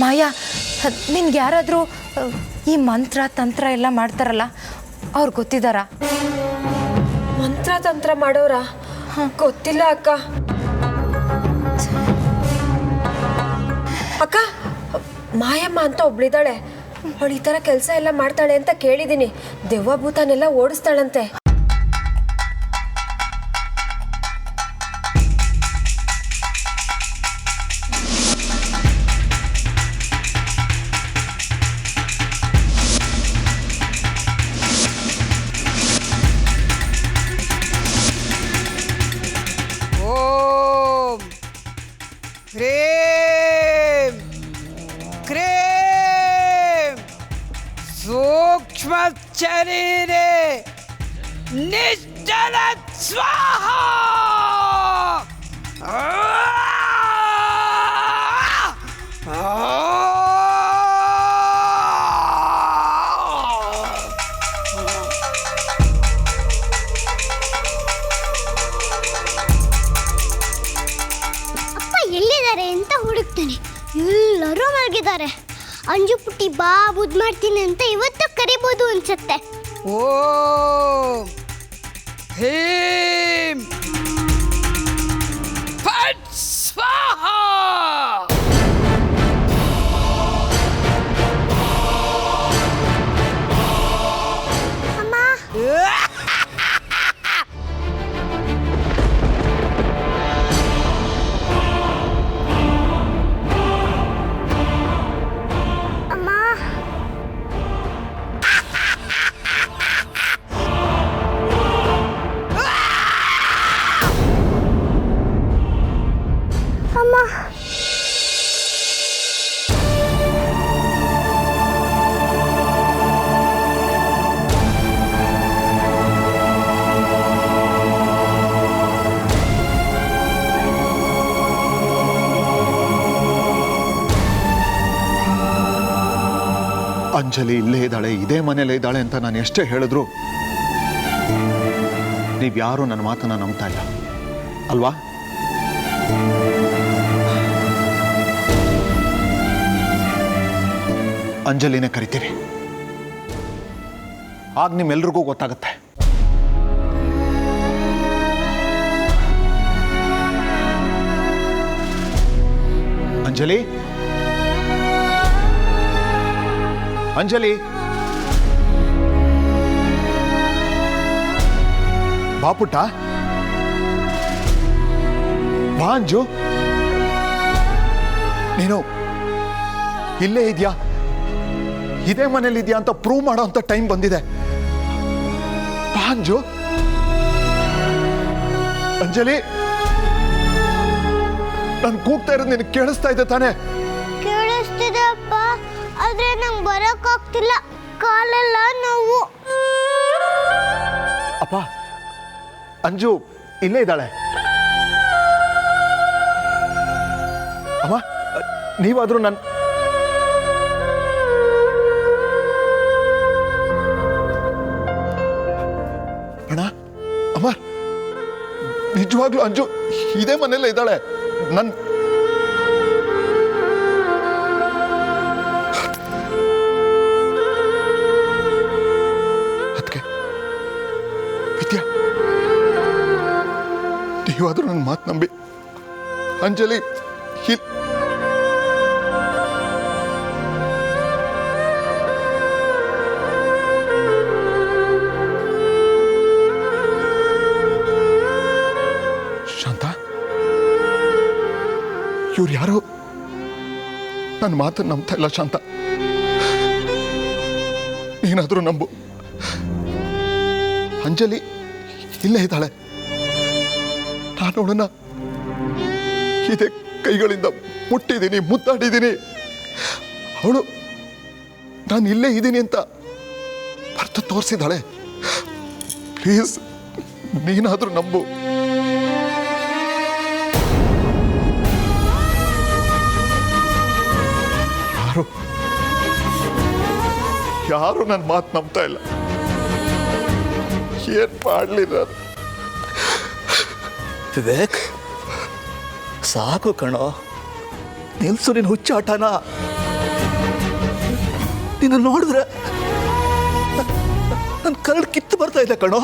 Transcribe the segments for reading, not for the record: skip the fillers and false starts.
ಮಾಯಾ, ನಿನ್ಗೆ ಯಾರಾದರೂ ಈ ಮಂತ್ರ ತಂತ್ರ ಎಲ್ಲ ಮಾಡ್ತಾರಲ್ಲ, ಅವ್ರು ಗೊತ್ತಿದ್ದಾರಾ? ಮಂತ್ರ ತಂತ್ರ ಮಾಡೋರ? ಗೊತ್ತಿಲ್ಲ ಅಕ್ಕ. ಅಕ್ಕ, ಮಾಯಮ್ಮ ಅಂತ ಒಬ್ಳಿದ್ದಾಳೆ. ಅವಳು ಈ ಥರ ಕೆಲಸ ಎಲ್ಲ ಮಾಡ್ತಾಳೆ ಅಂತ ಕೇಳಿದ್ದೀನಿ. ದೆವ್ವ ಭೂತನೆಲ್ಲ ಓಡಿಸ್ತಾಳಂತೆ. शरीरे निश्चल स्वाहा। ಅಪ್ಪ ಎಲ್ಲಿದ್ದಾರೆ ಅಂತ ಹುಡುಕ್ತಾನೆ. ಎಲ್ಲರೂ ಮಲಗಿದ್ದಾರೆ. ಅಂಜು ಪುಟ್ಟಿ ಬಾ ಬುದ್ ಮಾಡ್ತೀನಿ ಅಂತ ಇವತ್ತು ಕರಿಬೋದು ಅನ್ಸುತ್ತೆ. ಓಂ ಹೀಂ ಫಟ್ ಸ್ವಾಹಾ. ಅಮ್ಮ, ಅಂಜಲಿ ಇಲ್ಲೇ ಇದ್ದಾಳೆ, ಇದೇ ಮನೇಲೇ ಇದ್ದಾಳೆ ಅಂತ ನಾನು ಎಷ್ಟೇ ಹೇಳಿದ್ರು ನೀವ್ಯಾರೂ ನನ್ನ ಮಾತನ್ನ ನಂಬ್ತಾ ಇಲ್ಲ ಅಲ್ವಾ? ಅಂಜಲಿನೇ ಕರಿತೀರಿ, ಆಗ ನಿಮ್ಮೆಲ್ರಿಗೂ ಗೊತ್ತಾಗುತ್ತೆ. ಅಂಜಲಿ, ಅಂಜಲಿ, ಬಾಪುಟ್ಟ, ಬಾ ಅಂಜು. ನೀನು ಇಲ್ಲೇ ಇದೆಯಾ, ಇದೇ ಮನೇಲಿ ಇದೆಯಾ ಅಂತ ಪ್ರೂವ್ ಮಾಡೋ ಅಂತ ಟೈಮ್ ಬಂದಿದೆ. ಬಾ ಅಂಜು. ಅಂಜಲಿ, ನಾನು ಕೂಗ್ತಾ ಇರೋದು ನಿನಗೆ ಕೇಳಿಸ್ತಾ ಇದೆ ತಾನೆ? ಕೇಳಿಸ್ತಿದೆ ಅಪ್ಪ, ಆದ್ರೆ ನಂಗೆ ಬರೋಕ್ಕಾಗ್ತಿಲ್ಲ. ಕಾಲೆಲ್ಲ ನೋವು. ಅಪ್ಪ, ಅಂಜು ಇಲ್ಲೇ ಇದ್ದಾಳೆ. ಅಮ್ಮ, ನೀವಾದ್ರೂ ನನ್ನ ಅಣ್ಣ, ಅಮ್ಮ, ನಿಜವಾಗ್ಲೂ ಅಂಜು ಇದೇ ಮನೆಯಲ್ಲೇ ಇದ್ದಾಳೆ. ನನ್ನ ನೀವಾದ್ರೂ ನನ್ನ ಮಾತು ನಂಬಿ. ಅಂಜಲಿ ಶಾಂತ, ಇವ್ರು ಯಾರು? ನನ್ನ ಮಾತನ್ನು ನಂಬ್ತಾ ಇಲ್ಲ ಶಾಂತ. ನೀನಾದ್ರೂ ನಂಬು. ಅಂಜಲಿ ಇಲ್ಲೇ ಇದ್ದಾಳೆ. ನಾನು ಅವಳನ್ನ ಇದೇ ಕೈಗಳಿಂದ ಮುಟ್ಟಿದ್ದೀನಿ, ಮುದ್ದಾಡಿದ್ದೀನಿ. ಅವಳು ನಾನು ಇಲ್ಲೇ ಇದ್ದೀನಿ ಅಂತ ಬರ್ತು ತೋರಿಸಿದಾಳೆ. ಪ್ಲೀಸ್, ನೀನಾದ್ರೂ ನಂಬು. ಯಾರು ನನ್ನ ಮಾತು ನಂಬ್ತಾ ಇಲ್ಲ. ಏನ್ ಮಾಡ್ಲಿ ನಾನು? ವಿವೇಕ್, ಸಾಕು ಕಣೋ, ನಿಲ್ಸು ನಿನ್ನ ಹುಚ್ಚಾಟನ. ನಿನ್ನ ನೋಡಿದ್ರೆ ನನ್ನ ಕರಳು ಕಿತ್ತು ಬರ್ತಾ ಇದೆ ಕಣೋ.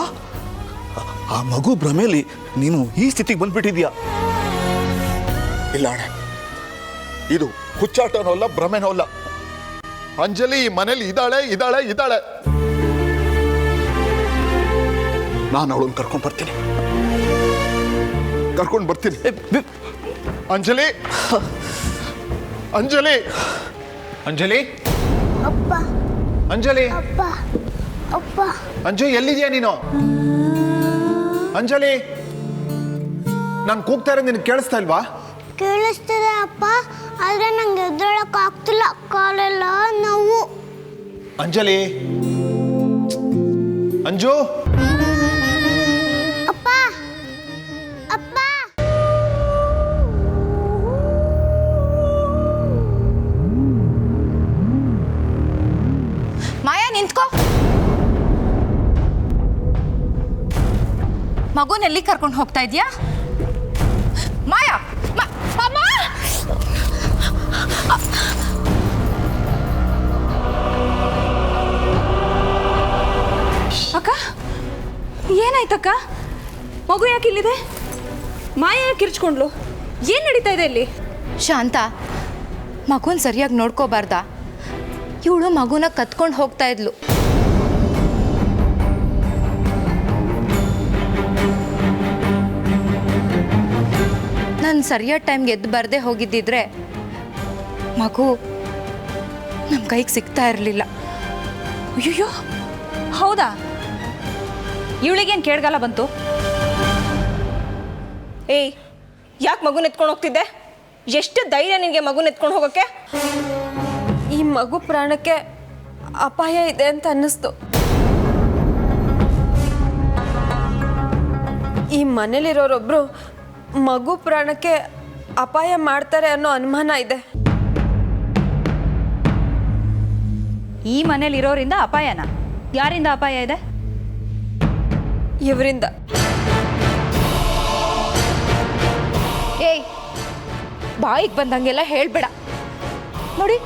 ಆ ಮಗು ಭ್ರಮೇಲಿ ನೀನು ಈ ಸ್ಥಿತಿಗೆ ಬಂದ್ಬಿಟ್ಟಿದ್ಯಾ. ಇಲ್ಲ ಅಣ್ಣ, ಇದು ಹುಚ್ಚಾಟನೂ ಅಲ್ಲ, ಭ್ರಮೆನೂ ಅಲ್ಲ. ಅಂಜಲಿ ಈ ಮನೇಲಿ ಇದ್ದಾಳೆ ಇದ್ದಾಳೆ ಇದ್ದಾಳೆ. ನಾನು ಅವಳನ್ನು ಕರ್ಕೊಂಡು ಬರ್ತೀನಿ. ಅಂಜಲಿ, ಅಂಜಲಿ, ಅಂಜಲಿ, ಅಪ್ಪ ಅಂಜಲಿ, ಅಪ್ಪ ಅಪ್ಪ. ಅಂಜು ಎಲ್ಲಿದ್ಯಾ ನೀನು? ಅಂಜಲಿ, ನಾನು ಕೂಗ್ತಾ ಇರೋದು ನಿನಗೆ ಕೇಳಿಸ್ತಾ ಇಲ್ವಾ? ಕೇಳಿಸ್ತಿದೆ ಅಪ್ಪ, ಆದ್ರೆ ನಂಗೆ ಎದ್ದೇಳಕ್ ಆಗ್ತಿಲ್ಲ, ಕಾಲೆಲ್ಲ ನೋವು. ಅಂಜಲಿ, ಅಂಜು, ಅಪ್ಪ ಅಪ್ಪ. ಮಾಯಾ ನಿಂತ್ಕೋ. ಮಗುನ ಎಲ್ಲಿ ಕರ್ಕೊಂಡು ಹೋಗ್ತಾ ಇದ್ಯಾ? ಮಾಯಾ, ಅಮ್ಮ! ಅಕ್ಕ, ಏನಾಯ್ತಕ್ಕ? ಮಗು ಯಾಕೆ ಇಲ್ಲಿದೆ? ಮಾಯ ಯಾಕೆ ಕಿರ್ಚ್ಕೊಂಡ್ಲು? ಏನು ನಡೀತಾ ಇದೆ ಇಲ್ಲಿ? ಶಾಂತ, ಮಗುನ ಸರಿಯಾಗಿ ನೋಡ್ಕೋಬಾರ್ದಾ? ಇವಳು ಮಗುನ ಕತ್ಕೊಂಡು ಹೋಗ್ತಾ ಇದ್ಲು. ನಾನು ಸರಿಯಾದ ಟೈಮ್ಗೆ ಎದ್ದು ಬರದೆ ಹೋಗಿದ್ದಿದ್ರೆ ಮಗು ನಮ್ಮ ಕೈಗೆ ಸಿಗ್ತಾ ಇರಲಿಲ್ಲ. ಅಯ್ಯೋ, ಹೌದಾ? ಇವಳಿಗೇನು ಕೇಳ್ಗಾಲ ಬಂತು? ಏಯ್, ಯಾಕೆ ಮಗುನ ಎತ್ಕೊಂಡು ಹೋಗ್ತಿದ್ದೆ? ಎಷ್ಟು ಧೈರ್ಯ ನಿನಗೆ ಮಗುನ ಎತ್ಕೊಂಡು ಹೋಗೋಕ್ಕೆ? ಈ ಮಗು ಪ್ರಾಣಕ್ಕೆ ಅಪಾಯ ಇದೆ ಅಂತ ಅನ್ನಿಸ್ತು. ಈ ಮನೇಲಿರೋರೊಬ್ರು ಮಗು ಪ್ರಾಣಕ್ಕೆ ಅಪಾಯ ಮಾಡ್ತಾರೆ ಅನ್ನೋ ಅನುಮಾನ ಇದೆ. ಈ ಮನೇಲಿರೋರಿಂದ ಅಪಾಯನ? ಯಾರಿಂದ ಅಪಾಯ ಇದೆ? ಇವರಿಂದ. ಏಯ್, ಬಾಯಿಗೆ ಬಂದಂಗೆಲ್ಲ ಹೇಳ್ಬೇಡ. ನೋಡಿ,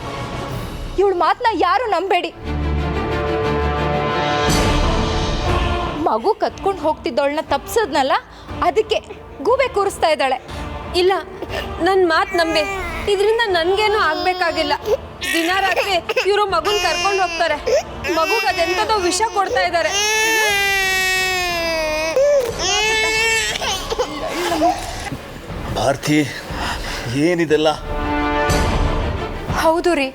ಇವಳ ಮಾತನ್ನ ಯಾರು ನಂಬೇಡಿ. ಮಗು ಕತ್ಕೊಂಡು ಹೋಗ್ತಿದ್ದವಳನ್ನ ತಪ್ಸದ್ನಲ್ಲ, ಅದಕ್ಕೆ ಗೂಬೆ ಕೂರಿಸ್ತಾ ಇದ್ದಾಳೆ. ಇಲ್ಲ, ನನ್ನ ಮಾತು ನಂಬಿ. ಇದರಿಂದ ನನಗೇನು ಆಗ್ಬೇಕಾಗಿಲ್ಲ. ದಿನ ರಾತ್ರಿ ಇವರು ಮಗುನ್ ಕರ್ಕೊಂಡು ಹೋಗ್ತಾರೆ. ಮಗುಗೆ ಅದೆಂಥದೋ ವಿಷ ಕೊಡ್ತಾ ಇದ್ದಾರೆ. ಭಾರತಿ, ಏನಿದೆಲ್ಲ? ಹೌದು ರೀ,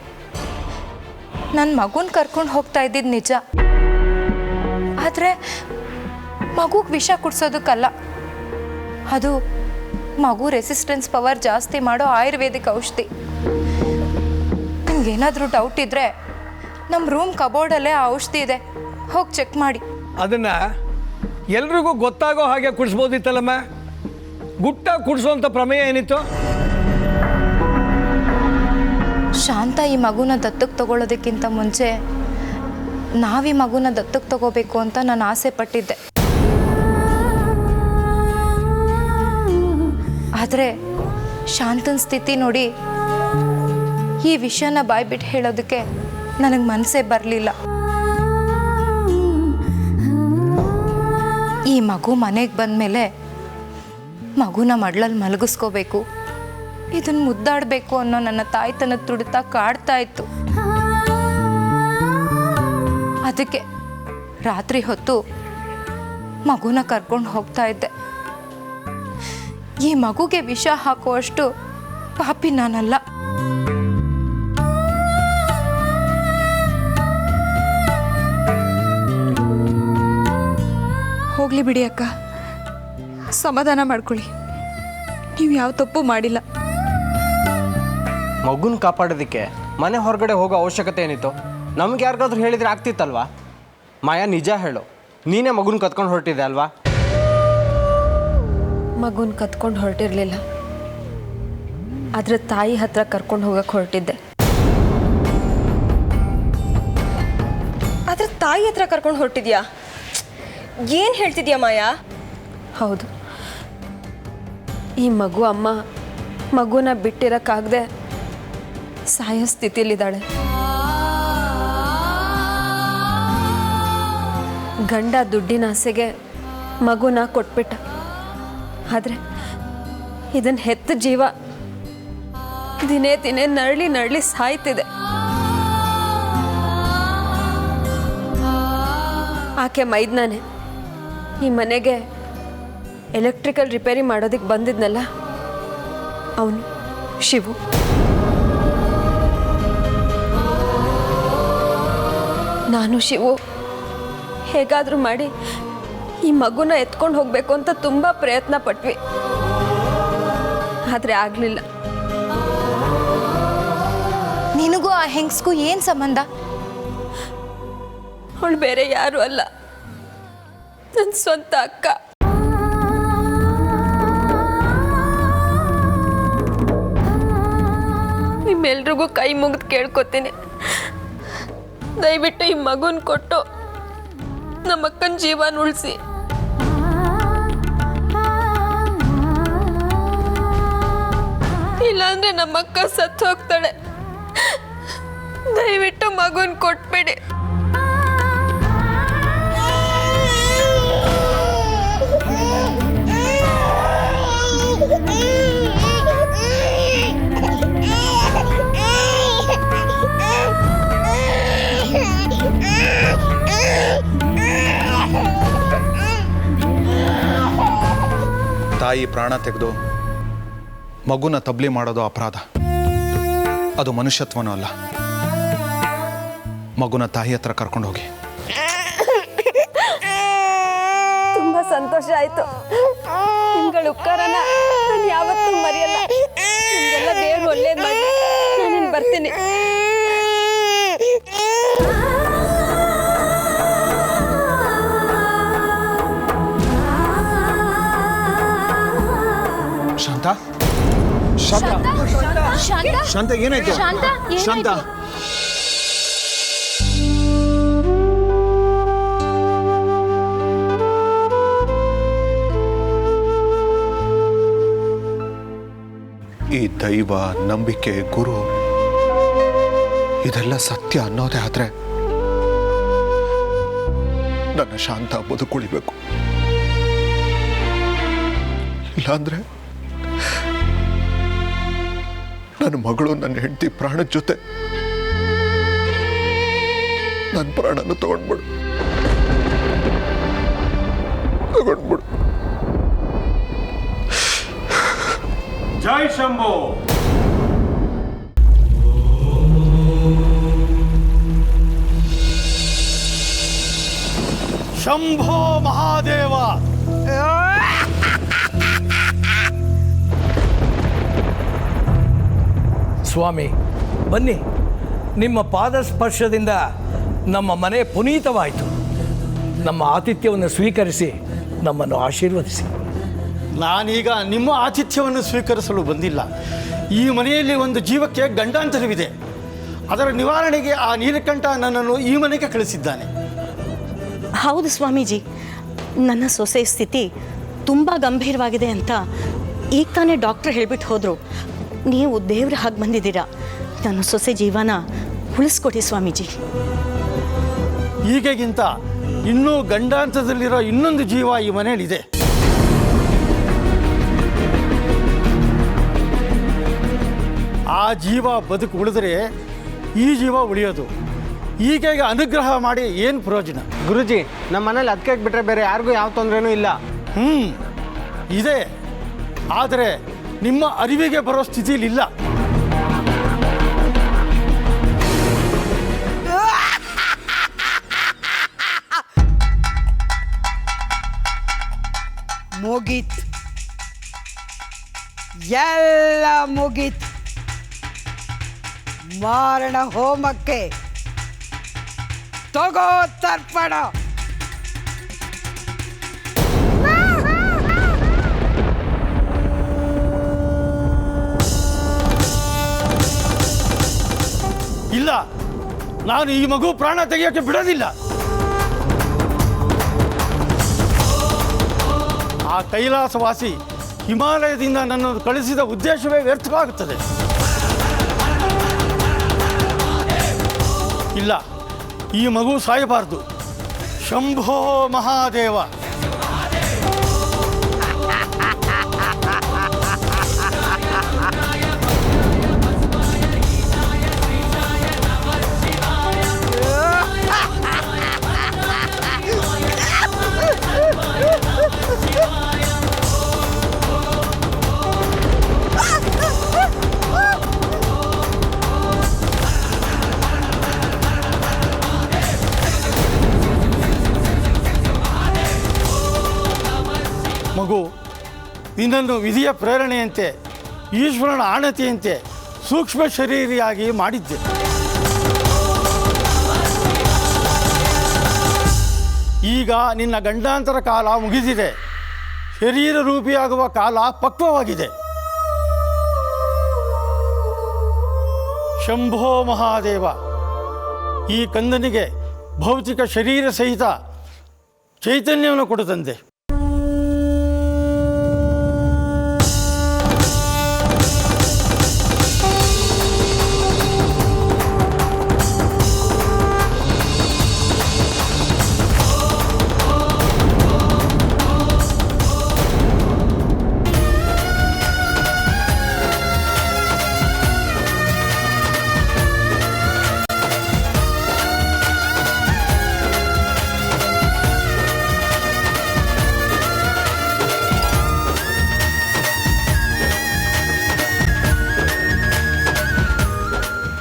ನನ್ನ ಮಗುನ ಕರ್ಕೊಂಡು ಹೋಗ್ತಾ ಇದ್ದಿದ್ದು ನಿಜ. ಆದರೆ ಮಗುಗೆ ವಿಷ ಕುಡಿಸೋದಕ್ಕಲ್ಲ, ಅದು ಮಗು ರೆಸಿಸ್ಟೆನ್ಸ್ ಪವರ್ ಜಾಸ್ತಿ ಮಾಡೋ ಆಯುರ್ವೇದಿಕ್ ಔಷಧಿ. ನಿಮ್ಗೇನಾದರೂ ಡೌಟ್ ಇದ್ದರೆ ನಮ್ಮ ರೂಮ್ ಕಬೋರ್ಡಲ್ಲೇ ಆ ಔಷಧಿ ಇದೆ, ಹೋಗಿ ಚೆಕ್ ಮಾಡಿ. ಅದನ್ನು ಎಲ್ರಿಗೂ ಗೊತ್ತಾಗೋ ಹಾಗೆ ಕುಡಿಸ್ಬೋದಿತ್ತಲ್ಲಮ್ಮ. ಗುಟ್ಟಾಗಿ ಕುಡಿಸೋಂಥ ಪ್ರಮೇಯ ಏನಿತ್ತು? ಶಾಂತ ಈ ಮಗುನ ದತ್ತಕ್ಕೆ ತಗೊಳ್ಳೋದಕ್ಕಿಂತ ಮುಂಚೆ ನಾವೀ ಮಗುನ ದತ್ತಕ್ಕೆ ತಗೋಬೇಕು ಅಂತ ನಾನು ಆಸೆ ಪಟ್ಟಿದ್ದೆ. ಆದರೆ ಶಾಂತನ ಸ್ಥಿತಿ ನೋಡಿ ಈ ವಿಷಯನ ಬಾಯ್ಬಿಟ್ಟು ಹೇಳೋದಕ್ಕೆ ನನಗೆ ಮನಸ್ಸೇ ಬರಲಿಲ್ಲ. ಈ ಮಗು ಮನೆಗೆ ಬಂದಮೇಲೆ ಮಗುನ ಮಡ್ಲಲ್ಲಿ ಮಲಗಿಸ್ಕೋಬೇಕು, ಇದನ್ನು ಮುದ್ದಾಡಬೇಕು ಅನ್ನೋ ನನ್ನ ತಾಯ್ತನ ತುಡಿತ ಕಾಡ್ತಾ ಇತ್ತು. ಅದಕ್ಕೆ ರಾತ್ರಿ ಹೊತ್ತು ಮಗುನ ಕರ್ಕೊಂಡು ಹೋಗ್ತಾ ಇದ್ದೆ. ಈ ಮಗುಗೆ ವಿಷ ಹಾಕುವಷ್ಟು ಪಾಪಿ ನಾನಲ್ಲ. ಹೋಗ್ಲಿ ಬಿಡಿ ಅಕ್ಕ, ಸಮಾಧಾನ ಮಾಡ್ಕೊಳ್ಳಿ. ನೀವು ಯಾವ ತಪ್ಪು ಮಾಡಿಲ್ಲ. ಮಗುನ ಕಾಪಾಡೋದಕ್ಕೆ ಮನೆ ಹೊರಗಡೆ ಹೋಗೋ ಅವಶ್ಯಕತೆ ಏನಿತ್ತು? ನಮ್ಗೆ ಯಾರಿಗಾದ್ರೂ ಹೇಳಿದ್ರೆ ಆಗ್ತಿತ್ತಲ್ವಾ? ಮಾಯಾ, ನಿಜ ಹೇಳು, ನೀನೇ ಮಗುನ ಕತ್ಕೊಂಡು ಹೊರಟಿದ್ದೆ ಅಲ್ವಾ? ಮಗುನ್ ಕತ್ಕೊಂಡು ಹೊರಟಿರ್ಲಿಲ್ಲ, ಆದ್ರೆ ತಾಯಿ ಹತ್ರ ಕರ್ಕೊಂಡು ಹೋಗಕ್ಕೆ ಹೊರಟಿದ್ದೆ. ಆದ್ರೆ ತಾಯಿ ಹತ್ರ ಕರ್ಕೊಂಡು ಹೊರಟಿದ್ಯಾ? ಏನು ಹೇಳ್ತಿದ್ಯಾ ಮಾಯಾ? ಹೌದು, ಈ ಮಗು ಅಮ್ಮ ಮಗುನ ಬಿಟ್ಟಿರೋಕ್ಕಾಗದೆ ಸಾಯೋ ಸ್ಥಿತಿಯಲ್ಲಿದ್ದಾಳೆ. ಗಂಡ ದುಡ್ಡಿನ ಆಸೆಗೆ ಮಗುನ ಕೊಟ್ಬಿಟ್ಟ. ಆದರೆ ಇದನ್ನು ಹೆತ್ತ ಜೀವ ದಿನೇ ದಿನೇ ನರಳಿ ಸಾಯ್ತಿದೆ. ಆಕೆ ಮೈದ್ನಾನೆ ಈ ಮನೆಗೆ ಎಲೆಕ್ಟ್ರಿಕಲ್ ರಿಪೇರಿ ಮಾಡೋದಕ್ಕೆ ಬಂದಿದ್ನಲ್ಲ, ಅವನು ಶಿವು. ನಾನು ಶಿವು ಹೇಗಾದರೂ ಮಾಡಿ ಈ ಮಗುನ ಎತ್ಕೊಂಡು ಹೋಗಬೇಕು ಅಂತ ತುಂಬ ಪ್ರಯತ್ನ ಪಟ್ವಿ. ಆದರೆ ಆಗಲಿಲ್ಲ. ನಿನಗೂ ಆ ಹೆಂಗಸ್ಗೂ ಏನು ಸಂಬಂಧ? ಅವಳು ಬೇರೆ ಯಾರು ಅಲ್ಲ, ನನ್ನ ಸ್ವಂತ ಅಕ್ಕ. ನಿಮ್ಮೆಲ್ರಿಗೂ ಕೈ ಮುಗಿದು ಕೇಳ್ಕೊತೀನಿ, ದಯವಿಟ್ಟು ಈ ಮಗುನ ಕೊಟ್ಟು ನಮ್ಮಕ್ಕನ ಜೀವನ ಉಳಿಸಿ. ಇಲ್ಲಾಂದ್ರೆ ನಮ್ಮಕ್ಕ ಸತ್ತು ಹೋಗ್ತಾಳೆ. ದಯವಿಟ್ಟು ಮಗುನ ಕೊಟ್ಬಿಡಿ. ತಾಯಿ ಪ್ರಾಣ ತೆಗೆದು ಮಗುನ ತಬ್ಲಿ ಮಾಡೋದು ಅಪರಾಧ. ಅದು ಮನುಷ್ಯತ್ವನೂ ಅಲ್ಲ. ಮಗುನ ತಾಯಿ ಹತ್ರ ಕರ್ಕೊಂಡು ಹೋಗಿ. ತುಂಬಾ ಸಂತೋಷ ಆಯ್ತು. ನಿಮ್ಗಳ ಉಪಕಾರನ ನಾನು ಯಾವತ್ತೂ ಮರೆಯಲ್ಲ. ನಿಮ್ಗೆಲ್ಲ ದೇವ್ರು ಒಳ್ಳೇದು ಮಾಡಿ. ನಾನು ಬರ್ತೀನಿ. ಶಾಂತ, ಶಾಂತ, ಶಾಂತ, ಏನಾಯ್ತು? ಶಾಂತ, ಈ ದೈವ, ನಂಬಿಕೆ, ಗುರು ಇದೆಲ್ಲ ಸತ್ಯ ಅನ್ನೋದೇ ಆದ್ರೆ ನನ್ನ ಶಾಂತ ಬದುಕುಳಿಬೇಕು. ಇಲ್ಲಾಂದ್ರೆ ನನ್ನ ಮಗಳು, ನನ್ನ ಹೆಂಡತಿ ಪ್ರಾಣದ ಜೊತೆ ನನ್ನ ಪ್ರಾಣನ ತಗೊಂಡ್ಬಿಡು. ಜೈ ಶಂಭೋ. ಶಂಭೋ ಮಹಾದೇವ. ಸ್ವಾಮಿ ಬನ್ನಿ, ನಿಮ್ಮ ಪಾದ ಸ್ಪರ್ಶದಿಂದ ನಮ್ಮ ಮನೆ ಪುನೀತವಾಯಿತು. ನಮ್ಮ ಆತಿಥ್ಯವನ್ನು ಸ್ವೀಕರಿಸಿ ನಮ್ಮನ್ನು ಆಶೀರ್ವದಿಸಿ. ನಾನೀಗ ನಿಮ್ಮ ಆತಿಥ್ಯವನ್ನು ಸ್ವೀಕರಿಸಲು ಬಂದಿಲ್ಲ. ಈ ಮನೆಯಲ್ಲಿ ಒಂದು ಜೀವಕ್ಕೆ ಗಂಡಾಂತರವಿದೆ. ಅದರ ನಿವಾರಣೆಗೆ ಆ ನೀಲಕಂಠ ನನ್ನನ್ನು ಈ ಮನೆಗೆ ಕಳಿಸಿದ್ದಾನೆ. ಹೌದು ಸ್ವಾಮೀಜಿ, ನನ್ನ ಸೊಸೆ ಸ್ಥಿತಿ ತುಂಬ ಗಂಭೀರವಾಗಿದೆ ಅಂತ ಈಗ ತಾನೇ ಡಾಕ್ಟ್ರ್ ಹೇಳ್ಬಿಟ್ಟು ಹೋದರು. ನೀವು ದೇವ್ರ ಹಾಗೆ ಬಂದಿದ್ದೀರಾ. ನನ್ನ ಸೊಸೆ ಜೀವನ ಉಳಿಸ್ಕೊಡಿ ಸ್ವಾಮೀಜಿ. ಈಗಗಿಂತ ಇನ್ನೂ ಗಂಡಾಂತರದಲ್ಲಿರೋ ಇನ್ನೊಂದು ಜೀವ ಈ ಮನೆಯಲ್ಲಿದೆ. ಆ ಜೀವ ಬದುಕು ಉಳಿದರೆ ಈ ಜೀವ ಉಳಿಯೋದು. ಈಗ ಅನುಗ್ರಹ ಮಾಡಿ ಏನು ಪ್ರಯೋಜನ? ಗುರುಜಿ, ನಮ್ಮ ಮನೇಲಿ ಅದಕ್ಕೆ ಬಿಟ್ಟರೆ ಬೇರೆ ಯಾರಿಗೂ ಯಾವ ತೊಂದರೆನೂ ಇಲ್ಲ. ಇದೆ, ಆದರೆ ನಿಮ್ಮ ಅರಿವಿಗೆ ಬರೋ ಸ್ಥಿತಿಲಿಲ್ಲ. ಮುಗೀತ್, ಎಲ್ಲ ಮುಗೀತ್. ಮಾರಣ ಹೋಮಕ್ಕೆ ತಗೋ ತರ್ಪಣ. ಇಲ್ಲ, ನಾನು ಈ ಮಗು ಪ್ರಾಣ ತೆಗೆಯೋಕೆ ಬಿಡೋದಿಲ್ಲ. ಆ ಕೈಲಾಸವಾಸಿ ಹಿಮಾಲಯದಿಂದ ನನ್ನನ್ನು ಕಳಿಸಿದ ಉದ್ದೇಶವೇ ವ್ಯರ್ಥವಾಗುತ್ತದೆ. ಇಲ್ಲ, ಈ ಮಗು ಸಾಯಬಾರ್ದು. ಶಂಭೋ ಮಹಾದೇವ. ಮಗು, ನಿನ್ನನ್ನು ವಿಧಿಯ ಪ್ರೇರಣೆಯಂತೆ ಈಶ್ವರನ ಆಣತಿಯಂತೆ ಸೂಕ್ಷ್ಮ ಶರೀರಿಯಾಗಿ ಮಾಡಿದ್ದೆ. ಈಗ ನಿನ್ನ ಗಂಡಾಂತರ ಕಾಲ ಮುಗಿದಿದೆ. ಶರೀರ ರೂಪಿಯಾಗುವ ಕಾಲ ಪಕ್ವವಾಗಿದೆ. ಶಂಭೋ ಮಹಾದೇವ, ಈ ಕಂದನಿಗೆ ಭೌತಿಕ ಶರೀರ ಸಹಿತ ಚೈತನ್ಯವನ್ನು ಕೊಡುತ್ತಂತೆ.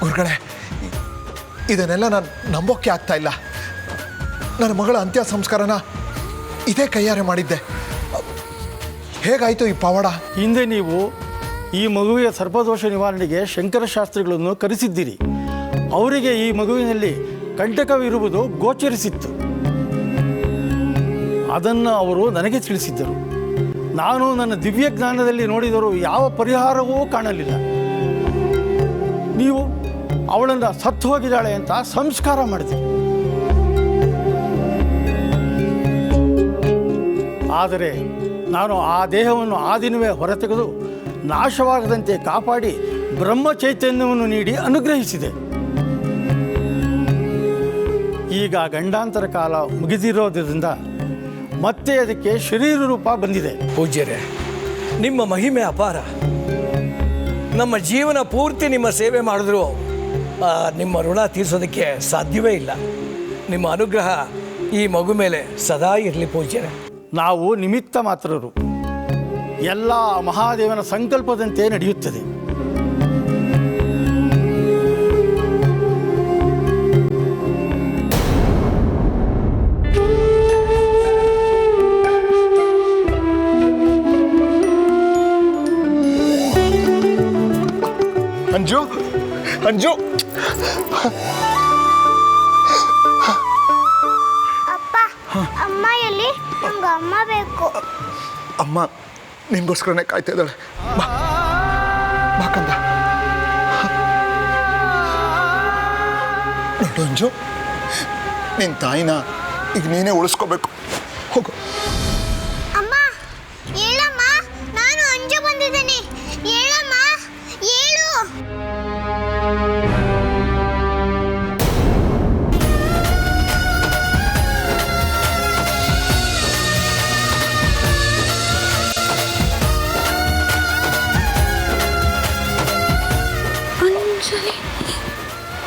ಗುರುಗಳೇ, ಇದನ್ನೆಲ್ಲ ನಾನು ನಂಬೋಕ್ಕೆ ಆಗ್ತಾ ಇಲ್ಲ. ನನ್ನ ಮಗಳ ಅಂತ್ಯ ಸಂಸ್ಕಾರನ ಇದೇ ಕೈಯಾರೆ ಮಾಡಿದ್ದೆ. ಹೇಗಾಯಿತು ಈ ಪವಾಡ? ಹಿಂದೆ ನೀವು ಈ ಮಗುವಿನ ಸರ್ಪದೋಷ ನಿವಾರಣೆಗೆ ಶಂಕರಶಾಸ್ತ್ರಿಗಳನ್ನು ಕರೆಸಿದ್ದೀರಿ. ಅವರಿಗೆ ಈ ಮಗುವಿನಲ್ಲಿ ಕಂಟಕವಿರುವುದು ಗೋಚರಿಸಿತ್ತು. ಅದನ್ನು ಅವರು ನನಗೆ ತಿಳಿಸಿದ್ದರು. ನಾನು ನನ್ನ ದಿವ್ಯ ಜ್ಞಾನದಲ್ಲಿ ನೋಡಿದರೂ ಯಾವ ಪರಿಹಾರವೂ ಕಾಣಲಿಲ್ಲ. ನೀವು ಅವಳನ್ನು ಸತ್ತು ಹೋಗಿದ್ದಾಳೆ ಅಂತ ಸಂಸ್ಕಾರ ಮಾಡಿದೆ. ಆದರೆ ನಾನು ಆ ದೇಹವನ್ನು ಆ ದಿನವೇ ಹೊರತೆಗೆದು ನಾಶವಾಗದಂತೆ ಕಾಪಾಡಿ ಬ್ರಹ್ಮ ಚೈತನ್ಯವನ್ನು ನೀಡಿ ಅನುಗ್ರಹಿಸಿದೆ. ಈಗ ಗಂಡಾಂತರ ಕಾಲ ಮುಗಿದಿರೋದ್ರಿಂದ ಮತ್ತೆ ಅದಕ್ಕೆ ಶರೀರ ರೂಪ ಬಂದಿದೆ. ಪೂಜ್ಯರೇ, ನಿಮ್ಮ ಮಹಿಮೆ ಅಪಾರ. ನಮ್ಮ ಜೀವನ ಪೂರ್ತಿ ನಿಮ್ಮ ಸೇವೆ ಮಾಡಿದ್ರು ನಿಮ್ಮ ಋಣ ತೀರಿಸೋದಕ್ಕೆ ಸಾಧ್ಯವೇ ಇಲ್ಲ. ನಿಮ್ಮ ಅನುಗ್ರಹ ಈ ಮಗು ಮೇಲೆ ಸದಾ ಇರಲಿ ಪೂಜ್ಯರೇ. ನಾವು ನಿಮಿತ್ತ ಮಾತ್ರರು. ಎಲ್ಲ ಮಹಾದೇವನ ಸಂಕಲ್ಪದಂತೆ ನಡೆಯುತ್ತದೆ. ಅಂಜು, ಅಂಜು, ಅಪ್ಪ, ಅಮ್ಮ ಎಲ್ಲಿ? ನಂಗೆ ಅಮ್ಮ ಬೇಕು. ಅಮ್ಮ ನಿಮಗೋಸ್ಕರನೇ ಕಾಯ್ತಾ ಇದ್ದಾಳೆ. ಬಾ ಬಾ ಕಂದ. ನೋಡು ಅಂಜು, ನಿನ್ನ ತಾಯಿನ ಈಗ ನೀನೇ ಉಳಿಸ್ಕೋಬೇಕು. ಹೋಗು. ಅಮ್ಮ, ಹೇಳಮ್ಮ, ನಾನು ಅಂಜು ಬಂದಿದ್ದೀನಿ. ಹೇಳಮ್ಮ, ಹೇಳು.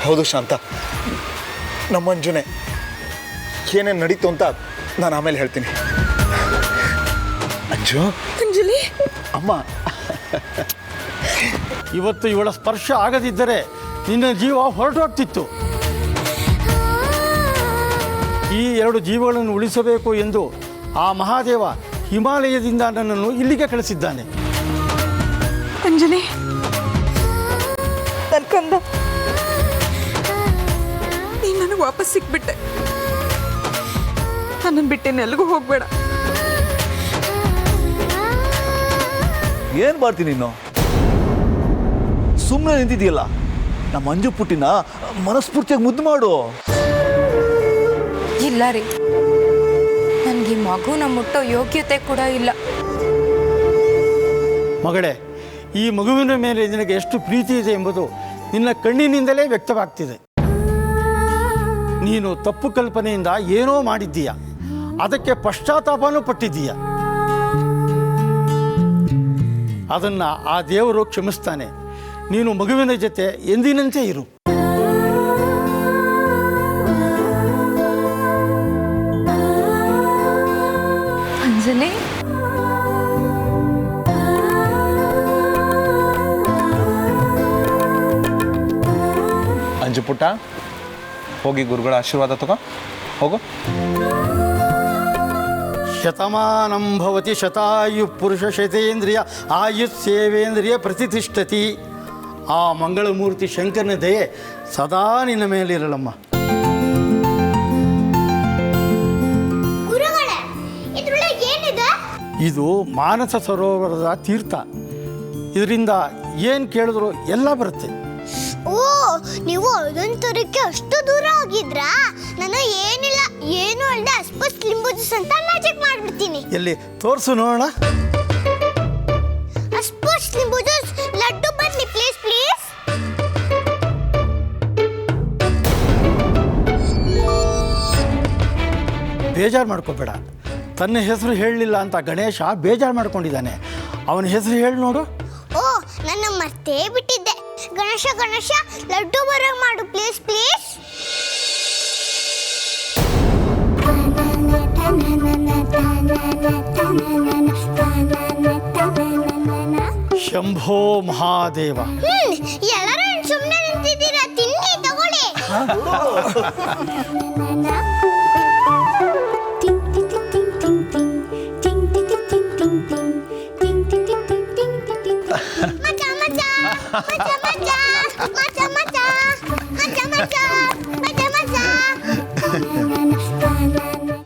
ಹೌದು ಶಾಂತ, ನಮ್ಮ ಅಂಜುನೆ. ಏನೇನು ನಡೀತು ಅಂತ ನಾನು ಆಮೇಲೆ ಹೇಳ್ತೀನಿ. ಅಂಜು, ಅಂಜಲಿ, ಅಮ್ಮ. ಇವತ್ತು ಇವಳ ಸ್ಪರ್ಶ ಆಗದಿದ್ದರೆ ನಿನ್ನ ಜೀವ ಹೊರಟು ಹೋಗ್ತಿತ್ತು. ಈ ಎರಡು ಜೀವಗಳನ್ನು ಉಳಿಸಬೇಕು ಎಂದು ಆ ಮಹಾದೇವ ಹಿಮಾಲಯದಿಂದ ನನ್ನನ್ನು ಇಲ್ಲಿಗೆ ಕಳಿಸಿದ್ದಾನೆ. ಅಂಜಲಿ, ನನ್ನ ಕಂದ, ನೀನು ನನಗೆ ವಾಪಸ್ ಸಿಕ್ಬಿಟ್ಟೆ. ನನ್ನನ್ನು ಬಿಟ್ಟೇನೆ ಎಲ್ಲಿಗೂ ಹೋಗ್ಬೇಡ. ಏನು ಮಾಡ್ತೀನಿ ನೀನು? ಸುಮ್ಮನೆ ನಿಂತಿದೆಯಲ್ಲ. ನಮ್ಮ ಅಂಜು ಪುಟ್ಟಿನ ಮನಸ್ಫೂರ್ತಿಯಾಗಿ ಮುದ್ದು ಮಾಡು. ಇಲ್ಲ ರೀ, ನನಗೆ ಮಗುನ ಮುಟ್ಟೋ ಯೋಗ್ಯತೆ ಕೂಡ ಇಲ್ಲ. ಮಗಳೇ, ಈ ಮಗುವಿನ ಮೇಲೆ ನಿನಗೆ ಎಷ್ಟು ಪ್ರೀತಿ ಇದೆ ಎಂಬುದು ನಿನ್ನ ಕಣ್ಣಿನಿಂದಲೇ ವ್ಯಕ್ತವಾಗ್ತಿದೆ. ನೀನು ತಪ್ಪು ಕಲ್ಪನೆಯಿಂದ ಏನೋ ಮಾಡಿದ್ದೀಯ, ಅದಕ್ಕೆ ಪಶ್ಚಾತ್ತಾಪನೂ ಪಟ್ಟಿದ್ದೀಯ. ಅದನ್ನು ಆ ದೇವರು ಕ್ಷಮಿಸ್ತಾನೆ. ನೀನು ಮಗುವಿನ ಜೊತೆ ಎಂದಿನಂತೆ ಇರು. ಅಂಜಲಿ, ಅಂಜು ಪುಟ್ಟ, ಹೋಗಿ ಗುರುಗಳ ಆಶೀರ್ವಾದ ತಗೋ, ಹೋಗು. ಶತಮಾನಂ ಭವತಿ ಶತಾಯು ಪುರುಷ ಶತೇಂದ್ರಿಯ ಆಯುಸ್ಸೇವೇಂದ್ರಿಯ ಪ್ರತಿಷ್ಠತಿ. ಆ ಮಂಗಳಮೂರ್ತಿ ಶಂಕರನ ದಯೆ ಸದಾ ನಿನ್ನ ಮೇಲಿರಲಮ್ಮ. ಗುರುಗಳೇ, ಇದ್ರೊಳಗೆ ಏನಿದೆ? ಇದು ಮಾನಸ ಸರೋವರದ ತೀರ್ಥ. ಇದರಿಂದ ಏನು ಕೇಳಿದ್ರು ಎಲ್ಲ ಬರುತ್ತೆ. ಓ, ನೀವು ಅದಂತರಕ್ಕೆ ಅಷ್ಟು ದೂರ ಹೋಗಿದ್ರಾ? ನಾನು ಏನಿಲ್ಲ, ಏನು ಅಲ್ಲದೆ ಅಸ್ಪಸ್ ಲಿಂಬು ಜ್ಯೂಸ್ ಅಂತ ಮ್ಯಾಜಿಕ್ ಮಾಡ್ಬಿಡ್ತೀನಿ. ಎಲ್ಲಿ ತೋರಿಸು ನೋಡೋಣ. ಅಸ್ಪಸ್ ಲಿಂಬು ಜ್ಯೂಸ್ ಲಡ್ಡು ಬನ್ನಿ ಪ್ಲೀಸ್ ಪ್ಲೀಸ್. ಬೇಜಾರು ಮಾಡ್ಕೋಬೇಡ. ತನ್ನ ಹೆಸರು ಹೇಳಲಿಲ್ಲ ಅಂತ ಗಣೇಶ ಬೇಜಾರು ಮಾಡ್ಕೊಂಡಿದ್ದಾನೆ. ಅವನ ಹೆಸರು ಹೇಳಿ ನೋಡು. ಓ, ನಾನು ಮರ್ತೇ ಬಿಟ್ಟಿದ್ದೆ. ಗಣೇಶ ಗಣೇಶ ಲಡ್ಡು ಬರೋಂಗ್ ಮಾಡು ಪ್ಲೀಸ್ ಪ್ಲೀಸ್. ಶಂಭೋ ಮಹಾದೇವ. ಎಲ್ಲರೂ ಸುಮ್ಮನೆ ನಿಂತಿದ್ದೀರಾ, ತಿನ್ನಿ ತಗೊಳ್ಳಿ. ಮಜಾ ಮಜಾ ಮಜಾ ಮಜಾ